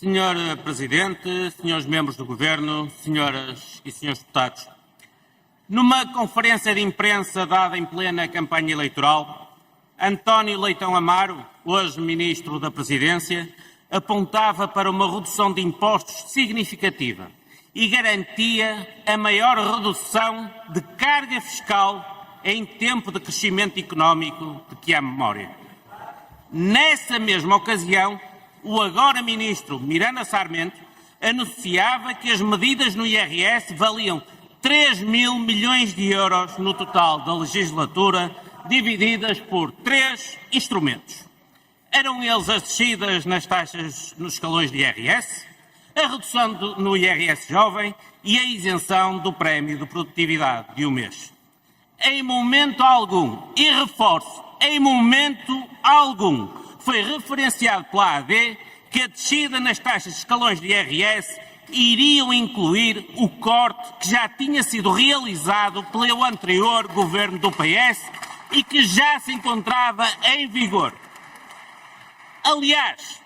Senhor Presidente, senhores membros do Governo, senhoras e senhores deputados, numa conferência de imprensa dada em plena campanha eleitoral, António Leitão Amaro, hoje Ministro da Presidência, apontava para uma redução de impostos significativa e garantia a maior redução de carga fiscal em tempo de crescimento económico de que há memória. Nessa mesma ocasião, o agora Ministro Miranda Sarmento anunciava que as medidas no IRS valiam 3 mil milhões de euros no total da legislatura, divididas por 3 instrumentos. Eram eles as descidas nas taxas nos escalões de IRS, a redução no IRS jovem e a isenção do prémio de produtividade de um mês. Em momento algum, e reforço, em momento algum, foi referenciado pela AD que a descida nas taxas de escalões de IRS iriam incluir o corte que já tinha sido realizado pelo anterior governo do PS e que já se encontrava em vigor. Aliás,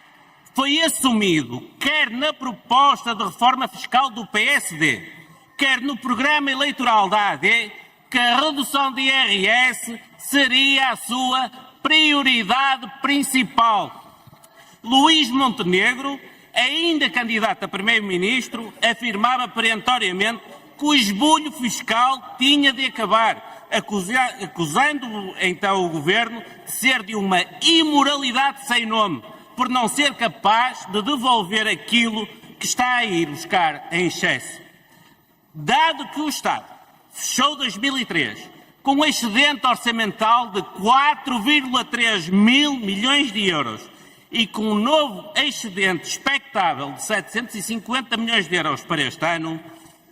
foi assumido, quer na proposta de reforma fiscal do PSD, quer no programa eleitoral da AD, que a redução de IRS seria a sua prioridade principal. Luís Montenegro, ainda candidato a primeiro-ministro, afirmava perentoriamente que o esbulho fiscal tinha de acabar, acusando então o governo de ser de uma imoralidade sem nome, por não ser capaz de devolver aquilo que está a ir buscar em excesso. Dado que o Estado fechou 2003 com um excedente orçamental de 4,3 mil milhões de euros e com um novo excedente expectável de 750 milhões de euros para este ano,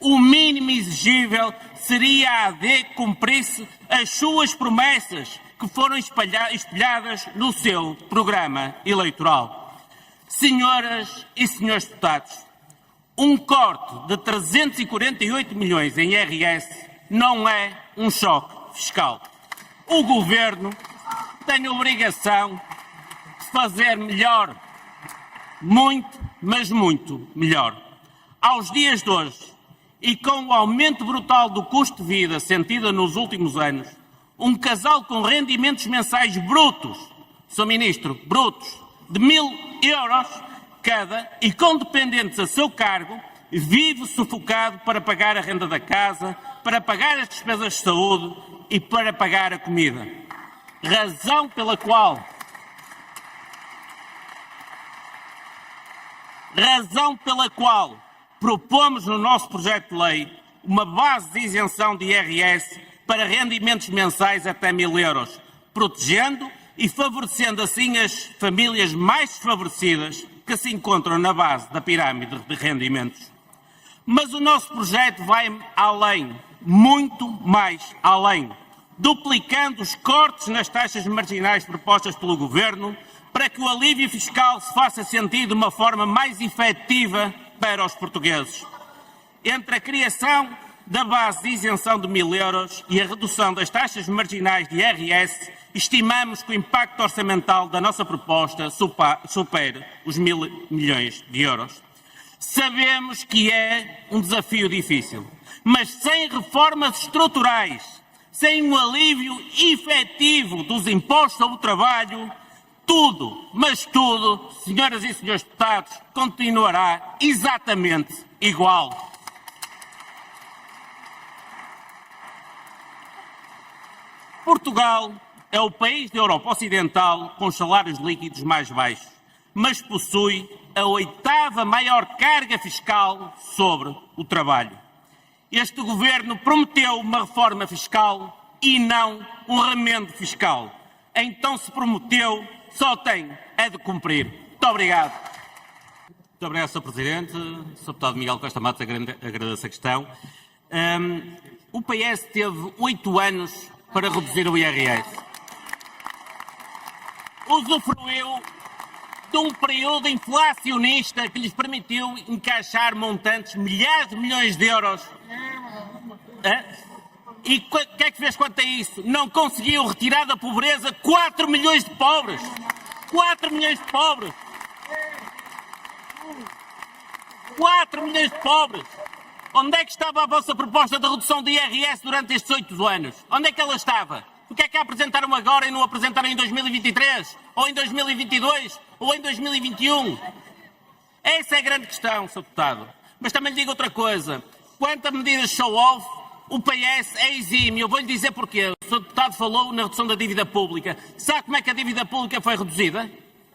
o mínimo exigível seria a AD cumprisse as suas promessas que foram espelhadas no seu programa eleitoral. Senhoras e senhores deputados, um corte de 348 milhões em IRS não é um choque fiscal. O Governo tem a obrigação de fazer melhor, muito, mas muito melhor. Aos dias de hoje, e com o aumento brutal do custo de vida sentido nos últimos anos, um casal com rendimentos mensais brutos, Sr. Ministro, brutos, de 1.000 euros cada e com dependentes a seu cargo, vive sufocado para pagar a renda da casa, para pagar as despesas de saúde e para pagar a comida. Razão pela qual propomos no nosso projeto de lei uma base de isenção de IRS para rendimentos mensais até 1.000 euros, protegendo e favorecendo assim as famílias mais desfavorecidas que se encontram na base da pirâmide de rendimentos. Mas o nosso projeto vai além, muito mais além, duplicando os cortes nas taxas marginais propostas pelo Governo para que o alívio fiscal se faça sentir de uma forma mais efetiva para os portugueses. Entre a criação da base de isenção de 1.000 euros e a redução das taxas marginais de IRS, estimamos que o impacto orçamental da nossa proposta supere os 1.000 milhões de euros. Sabemos que é um desafio difícil, mas sem reformas estruturais, sem um alívio efetivo dos impostos sobre o trabalho, tudo, mas tudo, senhoras e senhores deputados, continuará exatamente igual. Portugal é o país da Europa Ocidental com os salários líquidos mais baixos, mas possui a 8ª maior carga fiscal sobre o trabalho. Este governo prometeu uma reforma fiscal e não um remendo fiscal. Então, se prometeu, só tem é de cumprir. Muito obrigado. Muito obrigado, Sr. Presidente. Sr. Deputado Miguel Costa Matos, agradeço a questão. O PS teve 8 anos para reduzir o IRS. Usufruiu de um período inflacionista que lhes permitiu encaixar montantes, milhares de milhões de euros. E o que é que fez quanto a isso? Não conseguiu retirar da pobreza 4 milhões de pobres. 4 milhões de pobres. 4 milhões de pobres. Onde é que estava a vossa proposta de redução de IRS durante estes 8 anos? Onde é que ela estava? O que é que a apresentaram agora e não a apresentaram em 2023? Ou em 2022? Ou em 2021? Essa é a grande questão, Sr. Deputado. Mas também lhe digo outra coisa. Quanto a medidas show-off, o PS é exímio. Eu vou-lhe dizer porquê. O Sr. Deputado falou na redução da dívida pública. Sabe como é que a dívida pública foi reduzida?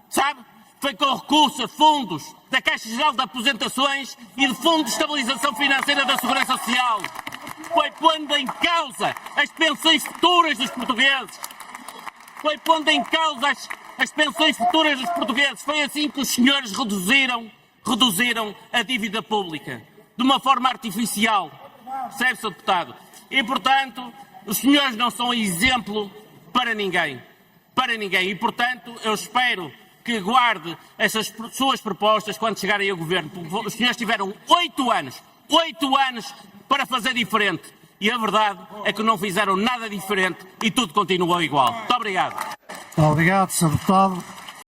Sabe? Foi com recursos a fundos da Caixa Geral de Aposentações e do Fundo de Estabilização Financeira da Segurança Social. Foi pondo em causa as pensões futuras dos portugueses. Foi pondo em causa as pensões futuras dos portugueses. Foi assim que os senhores reduziram a dívida pública. De uma forma artificial. Percebe, Sr. Deputado? E, portanto, os senhores não são exemplo para ninguém. Para ninguém. E, portanto, eu espero que guarde essas suas propostas quando chegarem ao governo. Porque os senhores tiveram 8 anos para fazer diferente. E a verdade é que não fizeram nada diferente e tudo continuou igual. Muito obrigado. Obrigado, Sr. Deputado.